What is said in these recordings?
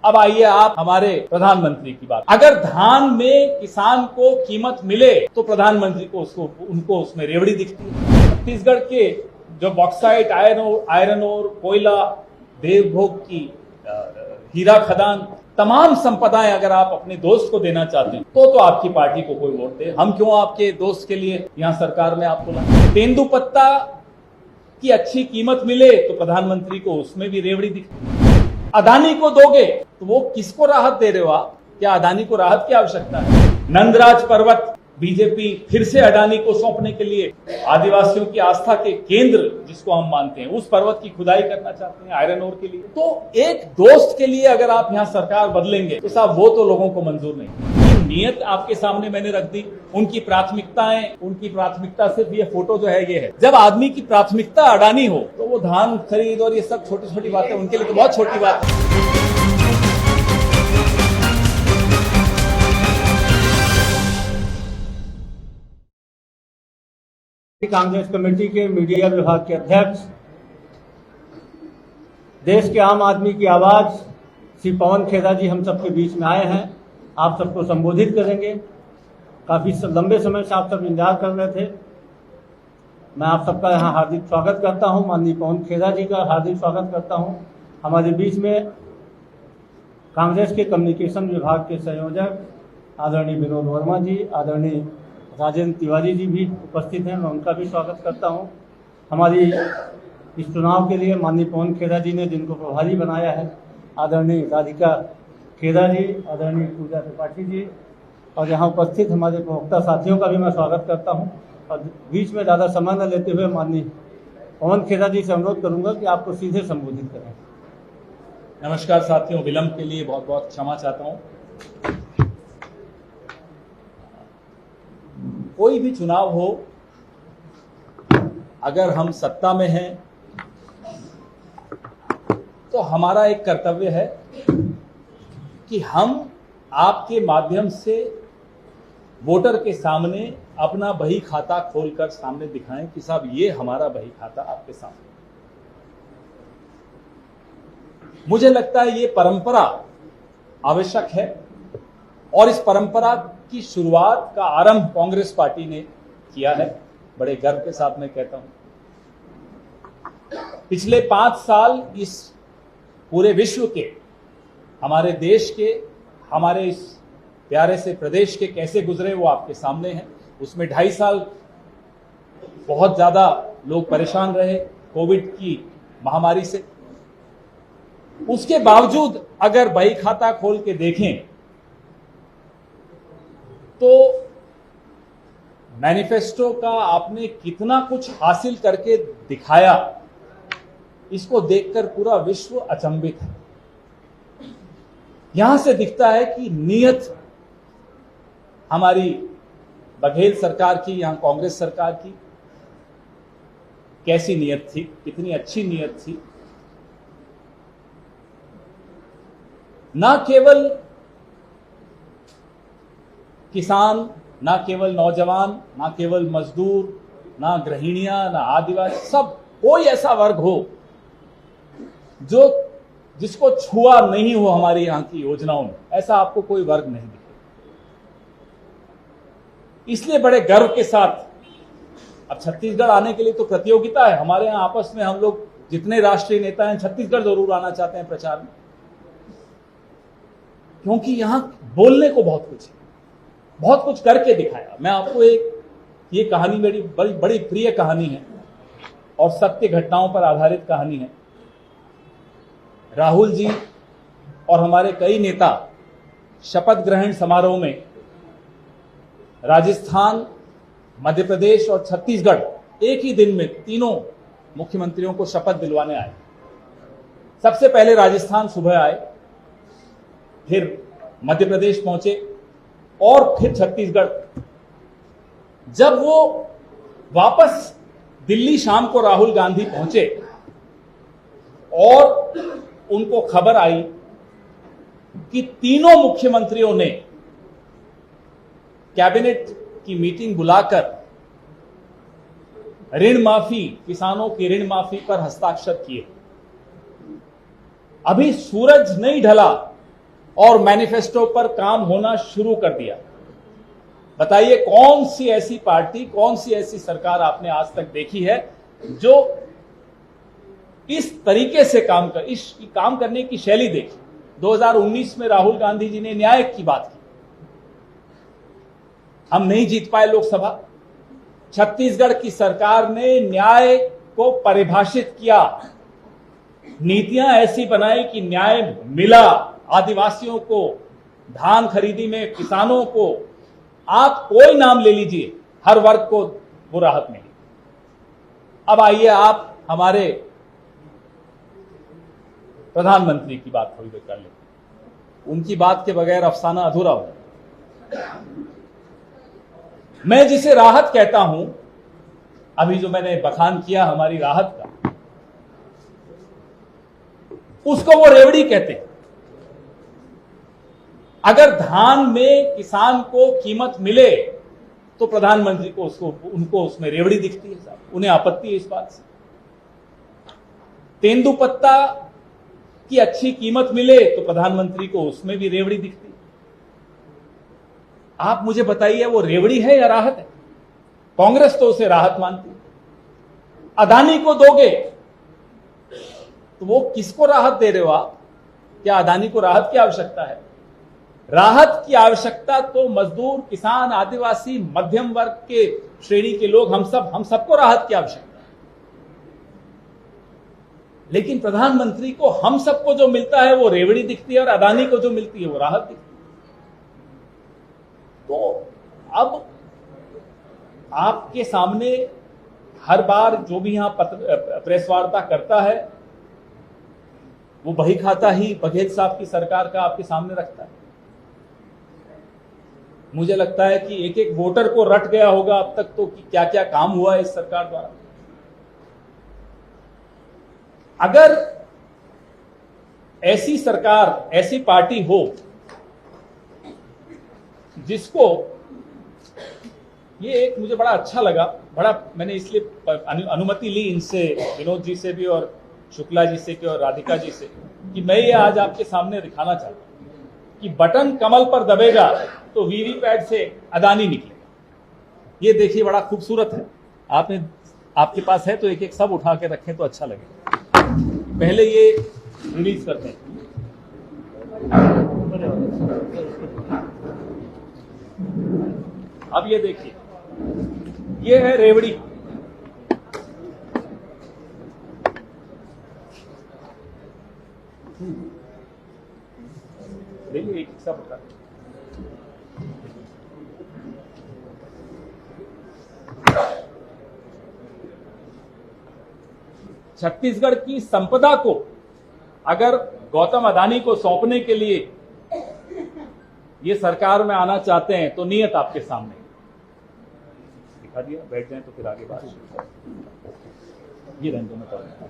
अब आइए आप हमारे प्रधानमंत्री की बात। अगर धान में किसान को कीमत मिले तो प्रधानमंत्री को उनको उसमें रेवड़ी दिखती है। छत्तीसगढ़ के जो बॉक्साइट, आयरन ओर, कोयला, देवभोग की हीरा खदान, तमाम संपदाएं अगर आप अपने दोस्त को देना चाहते हैं तो आपकी पार्टी को कोई वोट दे। हम क्यों आपके दोस्त के लिए यहां सरकार में आपको लाए। तेंदुपत्ता की अच्छी कीमत मिले तो प्रधानमंत्री को उसमें भी रेवड़ी दिखती। अदानी को दोगे तो वो किसको राहत दे रहे हो आप? क्या अदानी को राहत की आवश्यकता है? नंदराज पर्वत बीजेपी फिर से अडानी को सौंपने के लिए आदिवासियों की आस्था के केंद्र जिसको हम मानते हैं उस पर्वत की खुदाई करना चाहते हैं आयरन ओर के लिए। तो एक दोस्त के लिए अगर आप यहां सरकार बदलेंगे तो साहब वो तो लोगों को मंजूर नहीं। नियत आपके सामने मैंने रख दी, उनकी प्राथमिकताएं, उनकी प्राथमिकता सिर्फ ये फोटो जो है ये है। जब आदमी की प्राथमिकता अडानी हो तो वो धान खरीद और ये सब छोटी छोटी बातें उनके लिए तो बहुत छोटी बात है। कांग्रेस कमेटी के मीडिया विभाग के अध्यक्ष, देश के आम आदमी की आवाज श्री पवन खेड़ा जी हम सबके बीच में आए हैं। आप सबको संबोधित करेंगे। काफी लंबे समय से आप सब इंतजार कर रहे थे। मैं आप सबका यहाँ हार्दिक स्वागत करता हूँ। माननीय पवन खेड़ा जी का हार्दिक स्वागत करता हूँ। हमारे बीच में कांग्रेस के कम्युनिकेशन विभाग के संयोजक आदरणीय विनोद वर्मा जी, आदरणीय राजेंद्र तिवारी जी भी उपस्थित हैं। मैं उनका भी स्वागत करता हूं। हमारी इस चुनाव के लिए माननीय पवन खेड़ा जी ने जिनको प्रभारी बनाया है, आदरणीय राधिका खेड़ा जी, आदरणीय पूजा त्रिपाठी जी, और यहाँ उपस्थित हमारे प्रवक्ता साथियों का भी मैं स्वागत करता हूं। और बीच में ज़्यादा समय न लेते हुए माननीय पवन खेड़ा जी से अनुरोध करूँगा कि आपको सीधे संबोधित करें। नमस्कार साथियों, विलंब के लिए बहुत बहुत क्षमा चाहता हूँ। कोई भी चुनाव हो, अगर हम सत्ता में हैं तो हमारा एक कर्तव्य है कि हम आपके माध्यम से वोटर के सामने अपना बही खाता खोलकर सामने दिखाएं कि साहब ये हमारा बही खाता आपके सामने। मुझे लगता है ये परंपरा आवश्यक है और इस परंपरा की शुरुआत का आरंभ कांग्रेस पार्टी ने किया है। बड़े गर्व के साथ मैं कहता हूं, पिछले 5 साल इस पूरे विश्व के, हमारे देश के, हमारे इस प्यारे से प्रदेश के कैसे गुजरे वो आपके सामने हैं। उसमें 2.5 साल बहुत ज्यादा लोग परेशान रहे कोविड की महामारी से। उसके बावजूद अगर बही खाता खोल के देखें तो मैनिफेस्टो का आपने कितना कुछ हासिल करके दिखाया, इसको देखकर पूरा विश्व अचंभित है। यहां से दिखता है कि नीयत हमारी बघेल सरकार की, यहां कांग्रेस सरकार की कैसी नीयत थी, कितनी अच्छी नीयत थी। ना केवल किसान, ना केवल नौजवान, ना केवल मजदूर, ना गृहिणियां, ना आदिवासी, सब कोई ऐसा वर्ग हो जिसको छुआ नहीं हो हमारी यहां की योजनाओं में, ऐसा आपको कोई वर्ग नहीं दिखे। इसलिए बड़े गर्व के साथ अब छत्तीसगढ़ आने के लिए तो प्रतियोगिता है हमारे यहां आपस में। हम लोग जितने राष्ट्रीय नेता हैं छत्तीसगढ़ जरूर आना चाहते हैं प्रचार में, क्योंकि यहां बोलने को बहुत कुछ है, बहुत कुछ करके दिखाया। मैं आपको ये कहानी मेरी बड़ी प्रिय कहानी है और सत्य घटनाओं पर आधारित कहानी है। राहुल जी और हमारे कई नेता शपथ ग्रहण समारोह में राजस्थान, मध्य प्रदेश और छत्तीसगढ़ एक ही दिन में तीनों मुख्यमंत्रियों को शपथ दिलवाने आए। सबसे पहले राजस्थान सुबह आए, फिर मध्य प्रदेश पहुंचे और फिर छत्तीसगढ़। जब वो वापस दिल्ली शाम को राहुल गांधी पहुंचे और उनको खबर आई कि तीनों मुख्यमंत्रियों ने कैबिनेट की मीटिंग बुलाकर ऋण माफी, किसानों की ऋण माफी पर हस्ताक्षर किए। अभी सूरज नहीं ढला और मैनिफेस्टो पर काम होना शुरू कर दिया। बताइए कौन सी ऐसी पार्टी, कौन सी ऐसी सरकार आपने आज तक देखी है जो इस तरीके से काम करने की शैली देखी। 2019 में राहुल गांधी जी ने न्याय की बात की, हम नहीं जीत पाए लोकसभा। छत्तीसगढ़ की सरकार ने न्याय को परिभाषित किया, नीतियां ऐसी बनाई कि न्याय मिला आदिवासियों को, धान खरीदी में किसानों को, आप कोई नाम ले लीजिए, हर वर्ग को वो राहत मिली। अब आइए आप हमारे प्रधानमंत्री की बात थोड़ी देर कर लेते, उनकी बात के बगैर अफसाना अधूरा हो। मैं जिसे राहत कहता हूं, अभी जो मैंने बखान किया हमारी राहत का, उसको वो रेवड़ी कहते हैं। अगर धान में किसान को कीमत मिले तो प्रधानमंत्री को उनको उसमें रेवड़ी दिखती है साहब, उन्हें आपत्ति है इस बात से। तेंदुपत्ता की अच्छी कीमत मिले तो प्रधानमंत्री को उसमें भी रेवड़ी दिखती है। आप मुझे बताइए वो रेवड़ी है या राहत है? कांग्रेस तो उसे राहत मानती है। अदानी को दोगे तो वो किसको राहत दे रहे हो आप? क्या अदानी को राहत की आवश्यकता है? राहत की आवश्यकता तो मजदूर, किसान, आदिवासी, मध्यम वर्ग के श्रेणी के लोग, हम सबको राहत की आवश्यकता है। लेकिन प्रधानमंत्री को हम सबको जो मिलता है वो रेवड़ी दिखती है और अदानी को जो मिलती है वो राहत दिखती है। तो अब आपके सामने हर बार जो भी यहां प्रेस वार्ता करता है वो बही खाता ही बघेल साहब की सरकार का आपके सामने रखता है। मुझे लगता है कि एक एक वोटर को रट गया होगा अब तक तो कि क्या क्या काम हुआ है इस सरकार द्वारा। अगर ऐसी सरकार, ऐसी पार्टी हो जिसको, ये एक मुझे बड़ा अच्छा लगा, मैंने इसलिए अनुमति ली इनसे, विनोद जी से भी और शुक्ला जी से भी और राधिका जी से, कि मैं ये आज आपके सामने दिखाना चाहता हूं कि बटन कमल पर दबेगा तो वीवीपैट से अदानी निकलेगा। ये देखिए बड़ा खूबसूरत है। आपके पास है तो एक एक सब उठा के रखें तो अच्छा लगेगा। पहले ये रिलीज करते हैं। अब ये देखिए, ये है रेवड़ी। देखिए एक सब उठा, छत्तीसगढ़ की संपदा को अगर गौतम अदानी को सौंपने के लिए ये सरकार में आना चाहते हैं तो नियत आपके सामने दिखा दिया। बैठ जाएं तो फिर आगे बात। ये रहने दो, मैं करूंगा।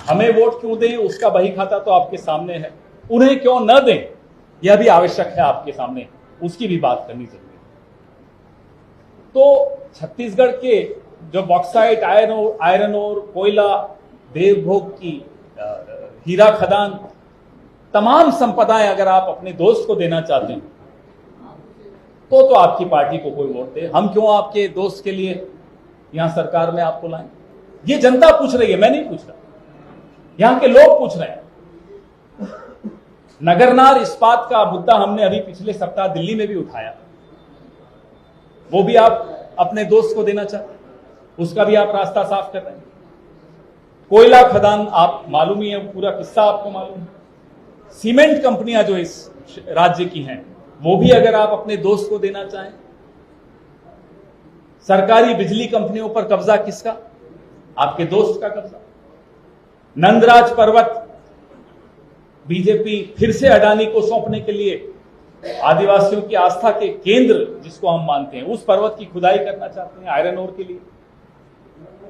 हमें वोट क्यों दें उसका बही खाता तो आपके सामने है, उन्हें क्यों न दें यह भी आवश्यक है आपके सामने, उसकी भी बात करनी जरूरी है। तो छत्तीसगढ़ के जो बॉक्साइट, आयरन ओर, कोयला, देवभोग की हीरा खदान, तमाम संपदाएं अगर आप अपने दोस्त को देना चाहते हैं तो आपकी पार्टी को कोई वोट दे। हम क्यों आपके दोस्त के लिए यहां सरकार में आपको लाएं? ये जनता पूछ रही है, मैं नहीं पूछ रहा, यहां के लोग पूछ रहे हैं। नगरनार इस्पात का मुद्दा हमने अभी पिछले सप्ताह दिल्ली में भी उठाया, वो भी आप अपने दोस्त को देना चाहते हैं, उसका भी आप रास्ता साफ कर रहे हैं। कोयला खदान आप मालूम ही है, पूरा किस्सा आपको मालूम है। सीमेंट कंपनियां जो इस राज्य की हैं वो भी अगर आप अपने दोस्त को देना चाहें। सरकारी बिजली कंपनियों पर कब्जा किसका? आपके दोस्त का कब्जा। नंदराज पर्वत बीजेपी फिर से अडानी को सौंपने के लिए आदिवासियों की आस्था के केंद्र जिसको हम मानते हैं, उस पर्वत की खुदाई करना चाहते हैं आयरन ओर के लिए।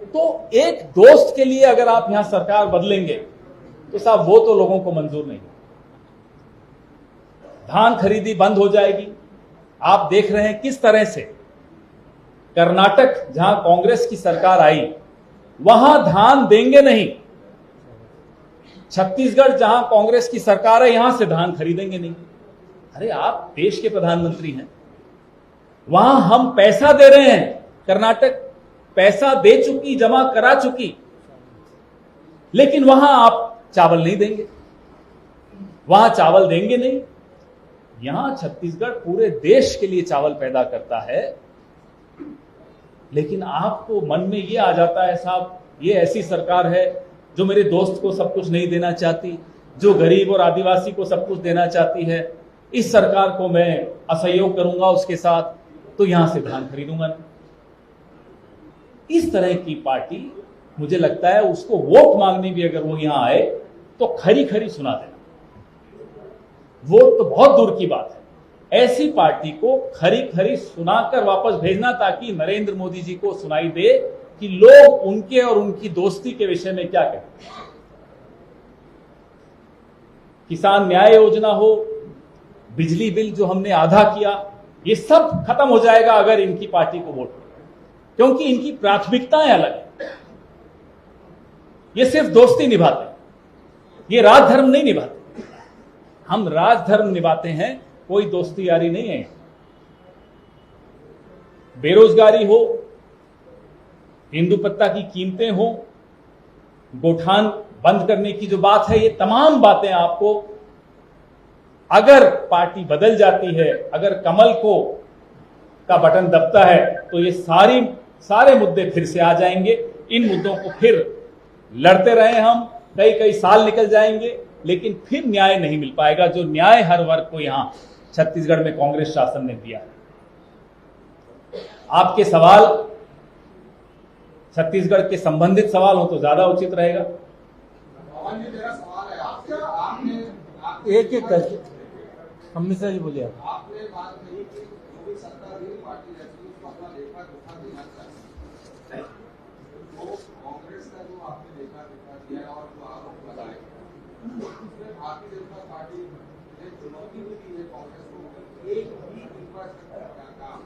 तो एक दोस्त के लिए अगर आप यहां सरकार बदलेंगे तो साहब वो तो लोगों को मंजूर नहीं। धान खरीदी बंद हो जाएगी। आप देख रहे हैं किस तरह से कर्नाटक, जहां कांग्रेस की सरकार आई, वहां धान देंगे नहीं, छत्तीसगढ़ जहां कांग्रेस की सरकार है, यहां से धान खरीदेंगे नहीं। अरे आप देश के प्रधानमंत्री हैं, वहां हम पैसा दे रहे हैं, कर्नाटक पैसा दे चुकी, जमा करा चुकी, लेकिन वहां आप चावल नहीं देंगे, वहां चावल देंगे नहीं। यहां छत्तीसगढ़ पूरे देश के लिए चावल पैदा करता है, लेकिन आपको मन में ये आ जाता है साहब, ये ऐसी सरकार है जो मेरे दोस्त को सब कुछ नहीं देना चाहती, जो गरीब और आदिवासी को सब कुछ देना चाहती है, इस सरकार को मैं असहयोग करूंगा उसके साथ, तो यहां से धान खरीदूंगा नहीं। इस तरह की पार्टी, मुझे लगता है उसको वोट मांगने भी अगर वो यहां आए तो खरी खरी सुना देना, वोट तो बहुत दूर की बात है, ऐसी पार्टी को खरी खरी सुनाकर वापस भेजना, ताकि नरेंद्र मोदी जी को सुनाई दे कि लोग उनके और उनकी दोस्ती के विषय में क्या कहते हैं। किसान न्याय योजना हो, बिजली बिल जो हमने आधा किया, ये सब खत्म हो जाएगा अगर इनकी पार्टी को वोट, क्योंकि इनकी प्राथमिकताएं अलग है। ये सिर्फ दोस्ती निभाते हैं, ये राजधर्म नहीं निभाते। हम राजधर्म निभाते हैं, कोई दोस्ती यारी नहीं है। बेरोजगारी हो, हिंदू पत्ता की कीमतें हो, गोठान बंद करने की जो बात है, ये तमाम बातें आपको, अगर पार्टी बदल जाती है, अगर कमल को का बटन दबता है, तो ये सारे मुद्दे फिर से आ जाएंगे। इन मुद्दों को फिर लड़ते रहे हम, कई कई साल निकल जाएंगे, लेकिन फिर न्याय नहीं मिल पाएगा, जो न्याय हर वर्ग को यहां छत्तीसगढ़ में कांग्रेस शासन ने दिया है। आपके सवाल छत्तीसगढ़ के संबंधित सवाल हो तो ज्यादा उचित रहेगा। मेरा सवाल है आपने एक एक करके हम मिश्रा जी बोलिए। आपने बात कही कि जो भी सत्ताधारी पार्टी रहती है उसको अपना लेखा जोखा देना चाहिए। तो कांग्रेस का जो आपने लेखा जोखा दिया है और जो आरोप लगाए, उसमें भारतीय जनता पार्टी ने चुनौती भी दी है कांग्रेस को, एक भी इंफ्रास्ट्रक्चर का काम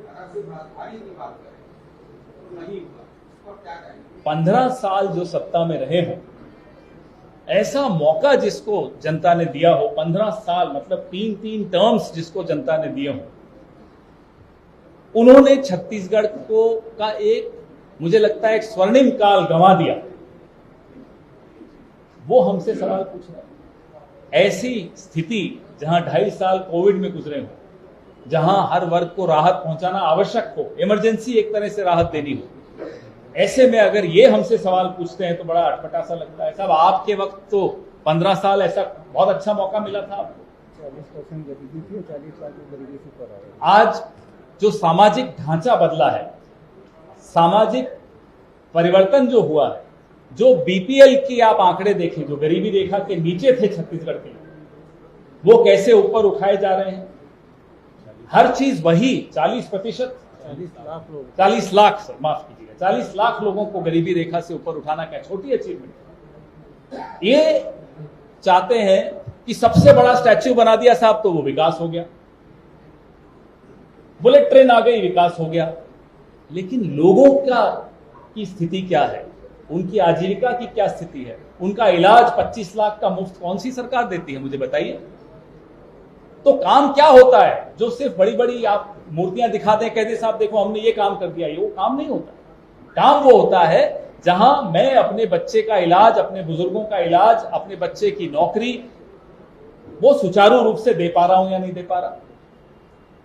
अगर सिर्फ राजधानी की बात करें तो नहीं हुआ, उसको क्या कहेंगे? 15 साल जो सत्ता में रहे हों, ऐसा मौका जिसको जनता ने दिया हो, 15 साल मतलब 3 टर्म्स जिसको जनता ने दिए हो, उन्होंने छत्तीसगढ़ को का एक, मुझे लगता है एक स्वर्णिम काल गंवा दिया। वो हमसे सवाल पूछ रहे हैं। ऐसी स्थिति जहां 2.5 साल कोविड में गुजरे हो, जहां हर वर्ग को राहत पहुंचाना आवश्यक हो, इमरजेंसी एक तरह से राहत देनी हो, ऐसे में अगर ये हमसे सवाल पूछते हैं तो बड़ा अटपटा सा लगता है। साहब आपके वक्त तो 15 साल ऐसा बहुत अच्छा मौका मिला था आपको। 40% गरीबी थी, 40 लाख गरीबी से ऊपर आ गए। आज जो सामाजिक ढांचा बदला है, सामाजिक परिवर्तन जो हुआ है, जो बीपीएल की आप आंकड़े देखें, जो गरीबी रेखा के नीचे थे छत्तीसगढ़ के, वो कैसे ऊपर उठाए जा रहे हैं। हर चीज वही 40%, 40 लाख सर माफ कीजिएगा, 40 लाख लोगों को गरीबी रेखा से ऊपर उठाना क्या छोटी अचीवमेंट। ये चाहते हैं कि सबसे बड़ा स्टैच्यू बना दिया साहब तो वो विकास हो गया, बुलेट ट्रेन आ गई, विकास हो गया। लेकिन लोगों की स्थिति क्या है, उनकी आजीविका की क्या स्थिति है, उनका इलाज 25 लाख का मुफ्त कौन सी सरकार देती है, मुझे बताइए। तो काम क्या होता है जो सिर्फ बड़ी बड़ी आप मूर्तियां दिखा दें, कहते साहब देखो हमने ये काम कर दिया, ये वो काम नहीं होता। काम वो होता है जहां मैं अपने बच्चे का इलाज, अपने बुजुर्गों का इलाज, अपने बच्चे की नौकरी वो सुचारू रूप से दे पा रहा हूं या नहीं दे पा रहा।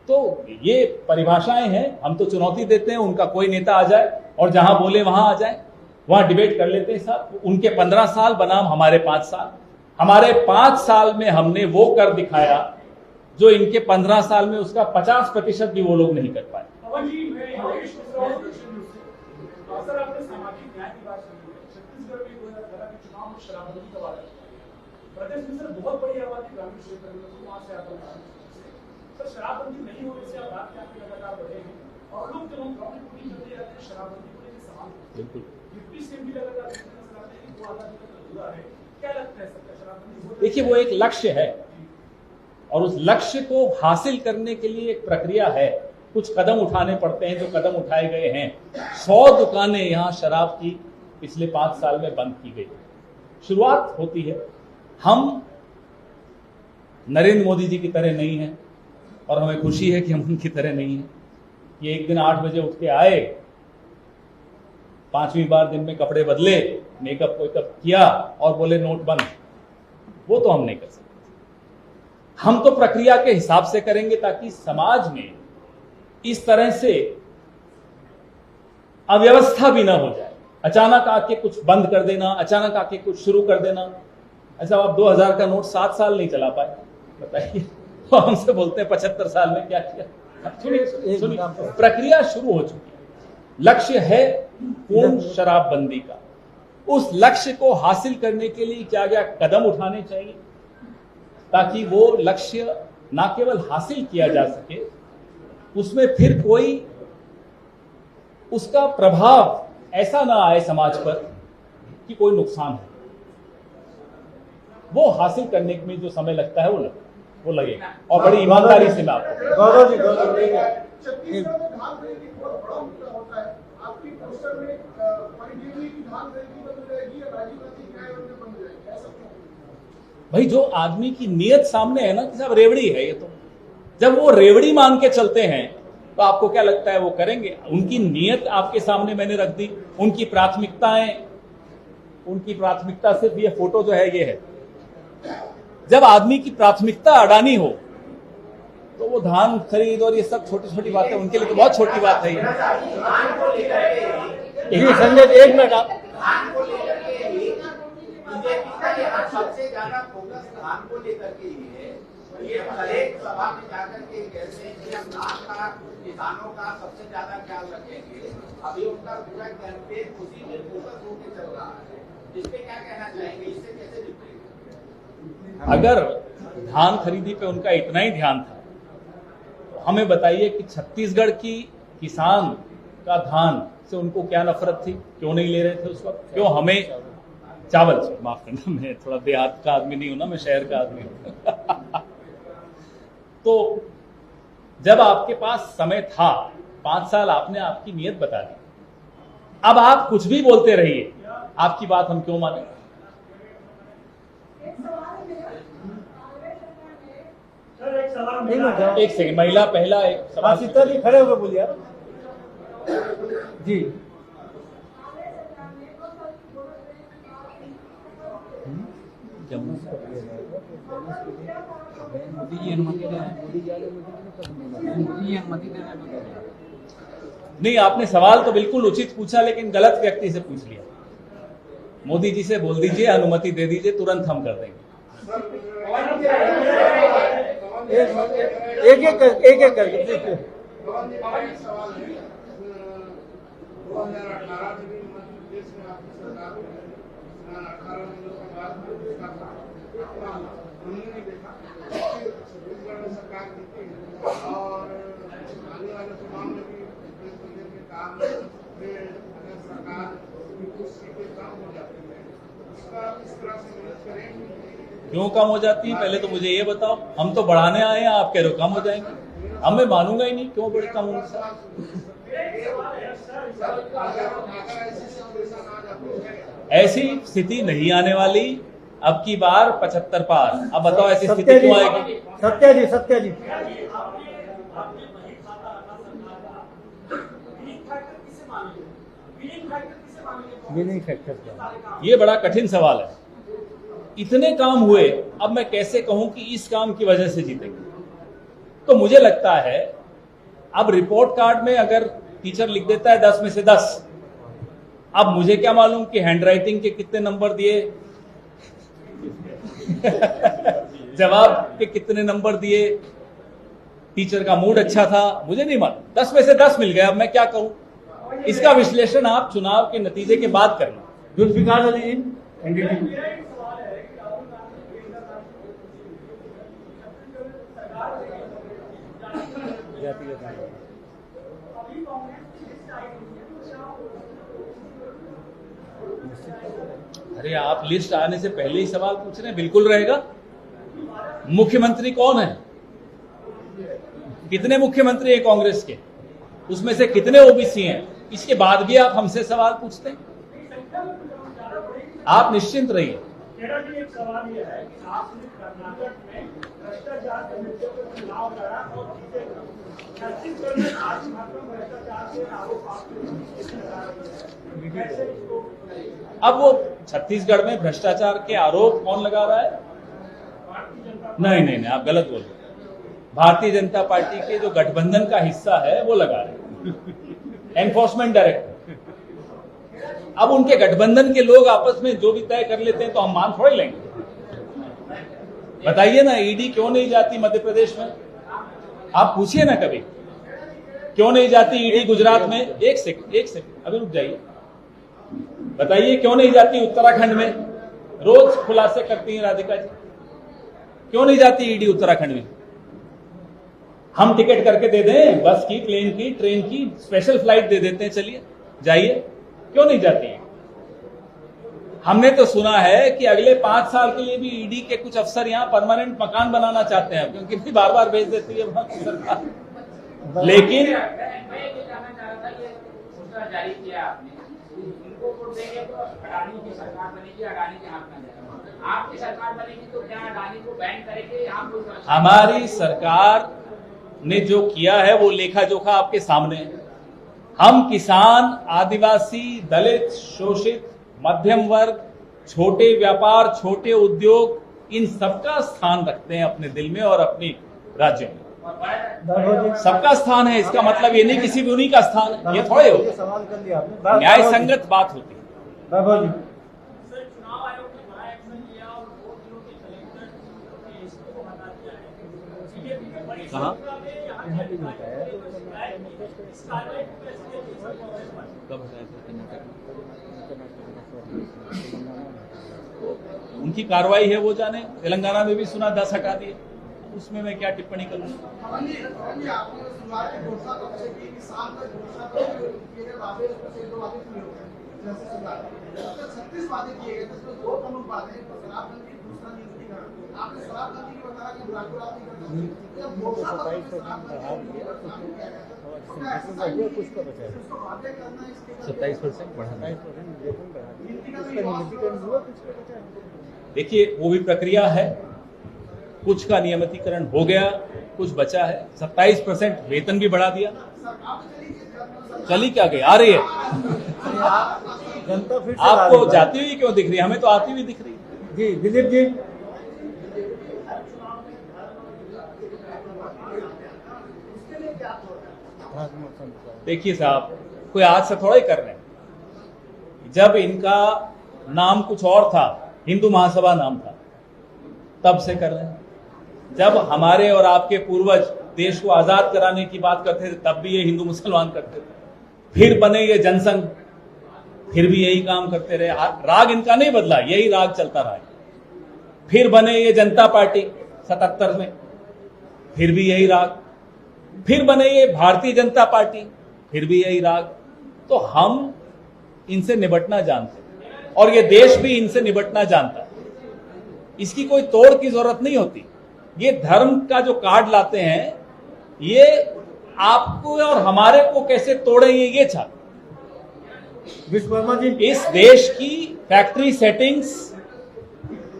तो ये परिभाषाएं हैं, हम तो चुनौती देते हैं, उनका कोई नेता आ जाए और जहां बोले वहां आ जाए, वहां डिबेट कर लेते हैं साहब। उनके 15 साल बनाम हमारे 5 साल, हमारे 5 साल में हमने वो कर दिखाया जो इनके 15 साल में उसका 50% भी वो लोग नहीं कर पाए। सर आपने सामाजिक न्याय की बात की है। छत्तीसगढ़ में 2013 के चुनाव में शराबबंदी का वादा प्रदेश में सर बहुत बड़ी आबादी ग्रामीण क्षेत्र में, वहां से आता है सर। शराबबंदी नहीं होने से आप रात के लगातार बढ़े हैं और लोग जब हम ग्राउंड रिपोर्टिंग करते जाते हैं शराबबंदी को लेकर सवाल बिल्कुल डिप्टी सीएम भी लगातार वो आजादी का अधूरा है। क्या लगता है सर शराबबंदी? देखिए वो एक लक्ष्य है और उस लक्ष्य को हासिल करने के लिए एक प्रक्रिया है, कुछ कदम उठाने पड़ते हैं, जो कदम उठाए गए हैं। 100 दुकानें यहां शराब की पिछले 5 साल में बंद की गई। शुरुआत होती है। हम नरेंद्र मोदी जी की तरह नहीं हैं और हमें खुशी है कि हम उनकी तरह नहीं हैं। ये एक दिन 8 बजे उठ के आए, 5वीं बार दिन में कपड़े बदले, मेकअप वेकअप किया और बोले नोट बंद। वो तो हम नहीं कर सकते। हम तो प्रक्रिया के हिसाब से करेंगे ताकि समाज में इस तरह से अव्यवस्था भी ना हो जाए। अचानक आके कुछ बंद कर देना, अचानक आके कुछ शुरू कर देना। ऐसा आप 2000 का नोट 7 साल नहीं चला पाए, बताइए। तो हमसे बोलते हैं 75 साल में क्या किया। अब सुनिए, प्रक्रिया शुरू हो चुकी है। लक्ष्य है पूर्ण शराबबंदी का। उस लक्ष्य को हासिल करने के लिए क्या क्या कदम उठाने चाहिए ताकि वो लक्ष्य ना केवल हासिल किया जा सके, उसमें फिर कोई उसका प्रभाव ऐसा ना आए समाज पर कि कोई नुकसान हो। वो हासिल करने में जो समय लगता है वो लगेगा। और बड़ी ईमानदारी से मैं आपको गौरव जी छत्तीसगढ़ में धान खरीदी बहुत बड़ा मुद्दा होता है। आपकी पोस्टर में परिजीवी की धान खरीदी बंद हो जाएगी या राजीव गांधी न्याय योजना बंद हो जाएगी, ऐसा क्यों? भाई, जो आदमी की नीयत सामने है ना कि साहब रेवड़ी है ये, तो जब वो रेवड़ी मान के चलते हैं तो आपको क्या लगता है वो करेंगे? उनकी नीयत आपके सामने मैंने रख दी, उनकी प्राथमिकताएं, उनकी प्राथमिकता सिर्फ ये फोटो जो है ये है। जब आदमी की प्राथमिकता अडानी हो तो वो धान खरीद और ये सब छोटी छोटी बातें उनके लिए तो बहुत छोटी बात है। ये संजय जी, एक मिनट आप। धान को लेकर के ही बीजेपी का यहाँ सबसे ज्यादा फोकस धान को लेकर के ही है। ये हरेक सभा में जाकर के कहते हैं कि हम धान का, किसानों का सबसे ज्यादा ख्याल रखेंगे। अभी उनका पूरा कैंपेन उसी में फोकस होकर चल रहा है। इस पे क्या कहना चाहेंगे, इससे कैसे निपटेंगे? अगर धान खरीदी पे उनका इतना ही ध्यान था तो हमें बताइए कि छत्तीसगढ़ की किसान का धान से उनको क्या नफरत थी, क्यों नहीं ले रहे थे उस वक्त? क्यों हमें चावल, माफ करना, मैं थोड़ा देहात का आदमी नहीं हूं ना, मैं शहर का आदमी हूं। तो जब आपके पास समय था, 5 साल आपने आपकी नीयत बता दी। अब आप कुछ भी बोलते रहिए, आपकी बात हम क्यों माने? एक सेकंड, महिला पहला एक सवाल। सीता जी खड़े होकर बोलिए आप। जी नहीं, आपने सवाल तो बिल्कुल उचित पूछा लेकिन गलत व्यक्ति से पूछ लिया। मोदी जी से बोल दीजिए, अनुमति दे दीजिए, तुरंत हम कर देंगे। एक एक करके सवाल है 2018 में भी मध्य प्रदेश में आपकी सरकार ने 18 महीनों के बाद हमने नहीं देखा। छत्तीसगढ़ में सरकार जीती है और आने वाले चुनाव में भी उत्तर प्रदेश में काम में अगर सरकार की कुछ सीटें कम हो जाती है, उसका इस तरह से मदद करेंगे। क्यों कम हो जाती है पहले तो मुझे ये बताओ। हम तो बढ़ाने आए हैं, आप कह रहे हो कम हो जाएंगे। अब मैं मानूंगा ही नहीं, क्यों बड़े कम होंगे सर? ऐसी स्थिति नहीं आने वाली। अब की बार 75 पार। अब बताओ ऐसी स्थिति क्यों आएगी? सत्या जी विनिंग फैक्टर ये बड़ा कठिन सवाल है। इतने काम हुए, अब मैं कैसे कहूं कि इस काम की वजह से जीतेंगे? तो मुझे लगता है अब रिपोर्ट कार्ड में अगर टीचर लिख देता है 10 में से 10, अब मुझे क्या मालूम कि हैंडराइटिंग के कितने नंबर दिए, जवाब के कितने नंबर दिए, टीचर का मूड अच्छा था, मुझे नहीं मालूम। 10 में से 10 मिल गया, अब मैं क्या कहूं? इसका विश्लेषण आप चुनाव के नतीजे के बाद करना। जुल्फिकार अली जी, एनडीटी। अरे आप लिस्ट आने से पहले ही सवाल पूछ रहे हैं, बिल्कुल रहेगा। मुख्यमंत्री कौन है? कितने मुख्यमंत्री हैं कांग्रेस के? उसमें से कितने ओबीसी हैं? इसके बाद भी आप हमसे सवाल पूछते हैं। आप निश्चिंत रहिए, खेड़ा जी, एक सवाल ये है कि आपने कर्नाटक में भ्रष्टाचार के मुद्दे पर चुनाव लड़ा और जीते। छत्तीसगढ़ में आज मात्र भ्रष्टाचार के आरोप आपके लगा रही है, कैसे इसको? अब वो छत्तीसगढ़ में भ्रष्टाचार के आरोप कौन लगा रहा है? भारतीय जनता नहीं, आप गलत बोल रहे हैं। भारतीय जनता पार्टी के जो गठबंधन का हिस्सा है वो लगा रहे हैं, एनफोर्समेंट डायरेक्टर। अब उनके गठबंधन के लोग आपस में जो भी तय कर लेते हैं तो हम मान थोड़े लेंगे। बताइए ना, ईडी क्यों नहीं जाती मध्य प्रदेश में? आप पूछिए ना कभी, क्यों नहीं जाती ईडी गुजरात में? एक सेकंड अभी रुक जाइए। बताइए क्यों नहीं जाती उत्तराखंड में? रोज खुलासे करती हैं राधिका जी, क्यों नहीं जाती ईडी उत्तराखंड में? हम टिकट करके दे दें, बस की, प्लेन की, ट्रेन की, स्पेशल फ्लाइट दे देते हैं, चलिए जाइए, क्यों नहीं जाती है? हमने तो सुना है कि अगले 5 साल के लिए भी ईडी के कुछ अफसर यहाँ परमानेंट मकान बनाना चाहते हैं, क्योंकि भी बार बार भेज देती है वहां की सरकार। लेकिन मैं ये कहना चाह रहा था, ये सूचना जारी किया आपने, इनको वोट देंगे तो अडानी की सरकार बनेगी, अडानी के हाथ में जाएगा। आपकी सरकार बनेगी तो क्या अडानी को बैन करेंगे? आप हमारी सरकार ने जो किया है वो लेखा जोखा आपके सामने है। हम किसान, आदिवासी, दलित, शोषित, मध्यम वर्ग, छोटे व्यापार, छोटे उद्योग, इन सबका स्थान रखते हैं अपने दिल में और अपनी राज्य में। सबका स्थान है, इसका मतलब ये नहीं किसी भी उन्हीं का स्थान है, ये थोड़े होगा। सवाल कर लिया आपने, न्याय संगत बात होती है। वैभव जी। सर, चुनाव आयोग ने बड़ा एक्शन लिया और 2 जिलों के कलेक्टर के एसपी को हटा दिया है। बीजेपी के बड़ी कहाँ? संख्या में यहाँ की शिकायत की। इस कार्रवाई को कैसे देखते हैं कांग्रेस पार्टी? उनकी कार्रवाई है, वो जाने। तेलंगाना में भी सुना 10 हटा दिए, उसमें मैं क्या टिप्पणी करूं? आपने शुरुआत में घोषणा पत्र से की कि शाम तक घोषणा पत्र किए गए वादे उसमें से 2 वादे पूरे हो गए, जैसे शुरुआत में 36 वादे किए गए, जिसमें 2 प्रमुख बातें, शराबबंदी, दूसरा निजीकरण। आपने शराबबंदी की बताया कि रातों रात नहीं कर सकते, जब घोषणा पत्र में शराबबंदी कुछ का बचा है, उसको वादे करना, इसके 27% बढ़ाना। निजीकरण हुआ, कुछ का बचा है। देखिए, वो भी प्रक्रिया है, कुछ का नियमितीकरण हो गया, कुछ बचा है। 27% वेतन भी बढ़ा दिया। चली क्या गई, आ रही है। जनता फिर से आपको जाती हुई क्यों दिख रही है? हमें तो आती हुई दिख रही है। जी दिलीप जी। देखिए साहब, कोई आज से थोड़ा ही कर रहे हैं। जब इनका नाम कुछ और था, हिंदू महासभा नाम था, तब से कर रहे हैं। जब हमारे और आपके पूर्वज देश को आजाद कराने की बात करते थे, तब भी ये हिंदू मुसलमान करते थे। फिर बने ये जनसंघ, फिर भी यही काम करते रहे। राग इनका नहीं बदला, यही राग चलता रहा है। फिर बने ये जनता पार्टी 77 में, फिर भी यही राग। फिर बने ये भारतीय जनता पार्टी, फिर भी यही राग। तो हम इनसे निपटना जानते हैं और ये देश भी इनसे निपटना जानता है। इसकी कोई तोड़ की जरूरत नहीं होती। ये धर्म का जो कार्ड लाते हैं, ये आपको और हमारे को कैसे तोड़ेंगे, ये चाहते। विश्वकर्मा जी। इस देश की फैक्ट्री सेटिंग्स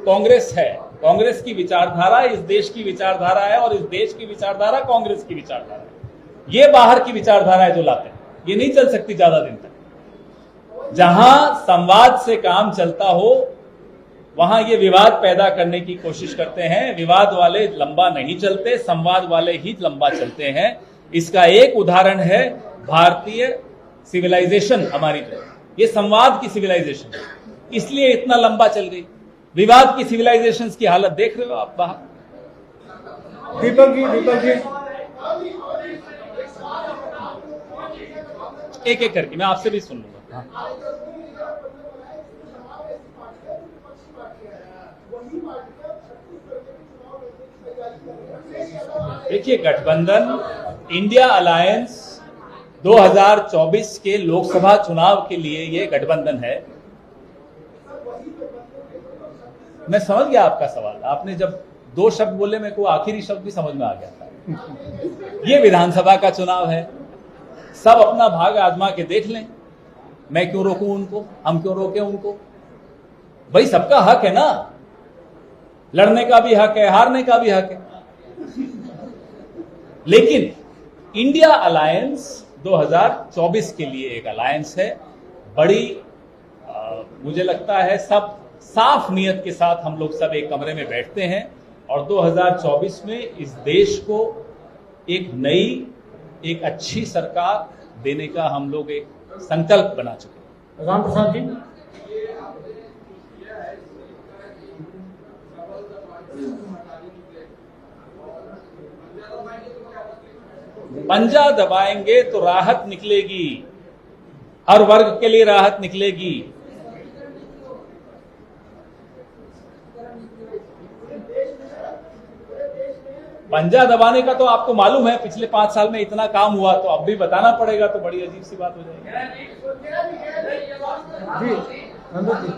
कांग्रेस है। कांग्रेस की विचारधारा इस देश की विचारधारा है और इस देश की विचारधारा कांग्रेस की विचारधारा है। ये बाहर की विचारधारा है जो लाते हैं, ये नहीं चल सकती ज्यादा दिन तक। जहां संवाद से काम चलता हो, वहां ये विवाद पैदा करने की कोशिश करते हैं। विवाद वाले लंबा नहीं चलते, संवाद वाले ही लंबा चलते हैं। इसका एक उदाहरण है भारतीय सिविलाइजेशन। हमारी जो ये संवाद की सिविलाइजेशन, इसलिए इतना लंबा चल गई। विवाद की सिविलाइजेशन की हालत देख रहे हो आप बाहर। दीपक जी। एक एक करके मैं आपसे भी सुन लूंगा। देखिए, गठबंधन इंडिया अलायंस 2024 के लोकसभा चुनाव के लिए ये गठबंधन है। मैं समझ गया आपका सवाल। आपने जब 2 शब्द बोले, मेरे को आखिरी शब्द भी समझ में आ गया था। ये विधानसभा का चुनाव है, सब अपना भाग आजमा के देख लें। मैं क्यों रोकूं उनको, हम क्यों रोकें उनको? भाई सबका हक है ना, लड़ने का भी हक है, हारने का भी हक है। लेकिन इंडिया अलायंस 2024 के लिए एक अलायंस है, बड़ी मुझे लगता है सब साफ नियत के साथ हम लोग सब एक कमरे में बैठते हैं और 2024 में इस देश को एक नई, एक अच्छी सरकार देने का हम लोग एक संकल्प बना चुके हैं। राम प्रसाद जी। पंजा दबाएंगे तो राहत निकलेगी, हर वर्ग के लिए राहत निकलेगी। पंजा दबाने का तो आपको मालूम है, पिछले 5 साल में इतना काम हुआ, तो अब भी बताना पड़ेगा तो बड़ी अजीब सी बात हो जाएगी। जी नंदू जी।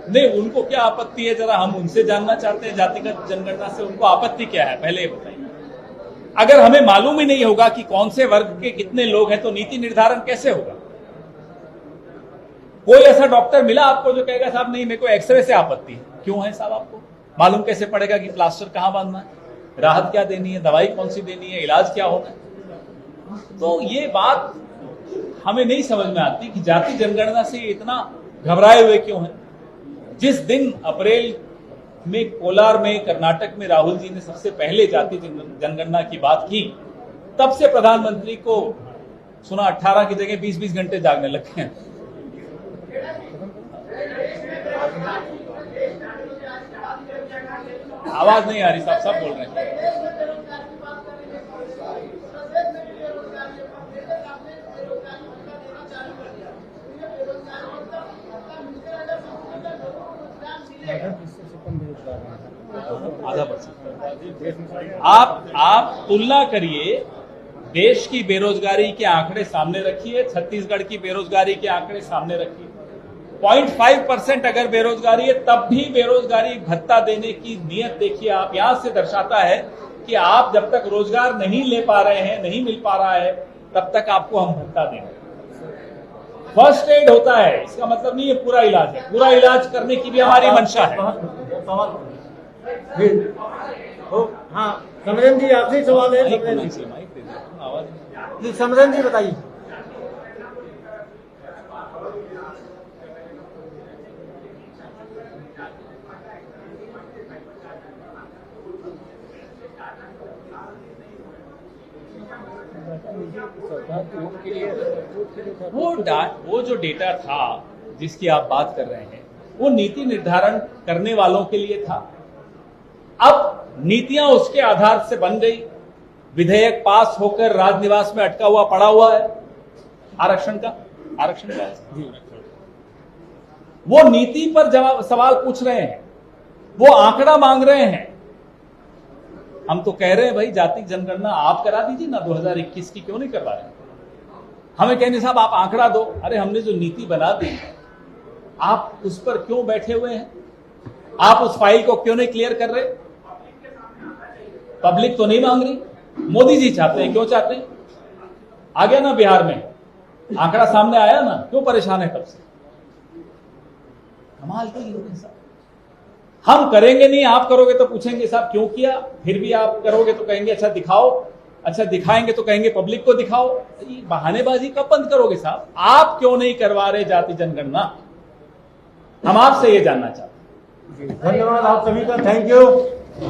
नहीं, उनको क्या आपत्ति है, जरा हम उनसे जानना चाहते हैं। जातिगत जनगणना से उनको आपत्ति क्या है, पहले ये बताइए। अगर हमें मालूम ही नहीं होगा कि कौन से वर्ग के कितने लोग हैं, तो नीति निर्धारण कैसे होगा? कोई ऐसा डॉक्टर मिला आपको जो कहेगा साहब नहीं मेरे को एक्सरे से आपत्ति है? क्यों है साहब? आपको मालूम कैसे पड़ेगा कि प्लास्टर कहां बांधना है, राहत क्या देनी है, दवाई कौन सी देनी है, इलाज क्या होना है? तो ये बात हमें नहीं समझ में आती कि जाति जनगणना से इतना घबराए हुए क्यों हैं। जिस दिन अप्रैल में कोलार में, कर्नाटक में राहुल जी ने सबसे पहले जाति जनगणना की बात की, तब से प्रधानमंत्री को सुना 18 की जगह 20-20 घंटे जागने लगे हैं। आवाज नहीं आ रही साहब, सब बोल रहे हैं। आधा %। आप तुलना करिए, देश की बेरोजगारी के आंकड़े सामने रखिए, छत्तीसगढ़ की बेरोजगारी के आंकड़े सामने रखिए। 0.5% अगर बेरोजगारी है, तब भी बेरोजगारी भत्ता देने की नीयत देखिए आप। यहां से दर्शाता है कि आप जब तक रोजगार नहीं ले पा रहे हैं, नहीं मिल पा रहा है, तब तक आपको हम भत्ता देंगे। फर्स्ट एड होता है, इसका मतलब नहीं है पूरा इलाज है, पूरा इलाज करने की भी हमारी मंशा है। हाँ समरेन जी, आखिरी सवाल है। समरेन जी बताइए। वो जो डेटा था जिसकी आप बात कर रहे हैं, वो नीति निर्धारण करने वालों के लिए था। अब नीतियां उसके आधार से बन गई, विधेयक पास होकर राजनिवास में अटका हुआ पड़ा हुआ है आरक्षण का है। वो नीति पर जवाब सवाल पूछ रहे हैं, वो आंकड़ा मांग रहे हैं। हम तो कह रहे हैं भाई जाति जनगणना आप करा दीजिए ना, 2021 की क्यों नहीं करवा रहे? हमें कहने साहब आप आंकड़ा दो। अरे हमने जो नीति बना दी, आप उस पर क्यों बैठे हुए हैं? आप उस फाइल को क्यों नहीं क्लियर कर रहे? पब्लिक तो नहीं मांग रही, मोदी जी चाहते हैं। क्यों चाहते हैं? आ गया ना बिहार में, आंकड़ा सामने आया ना, क्यों परेशान है तब से? कमाल की लोग साहब। हम करेंगे नहीं, आप करोगे तो पूछेंगे साहब क्यों किया, फिर भी आप करोगे तो कहेंगे अच्छा दिखाओ, अच्छा दिखाएंगे तो कहेंगे पब्लिक को दिखाओ। बहानेबाजी कब बंद करोगे साहब? आप क्यों नहीं करवा रहे जाति जनगणना? हम आपसे ये जानना चाहते हैं। धन्यवाद आप सभी का, थैंक यू।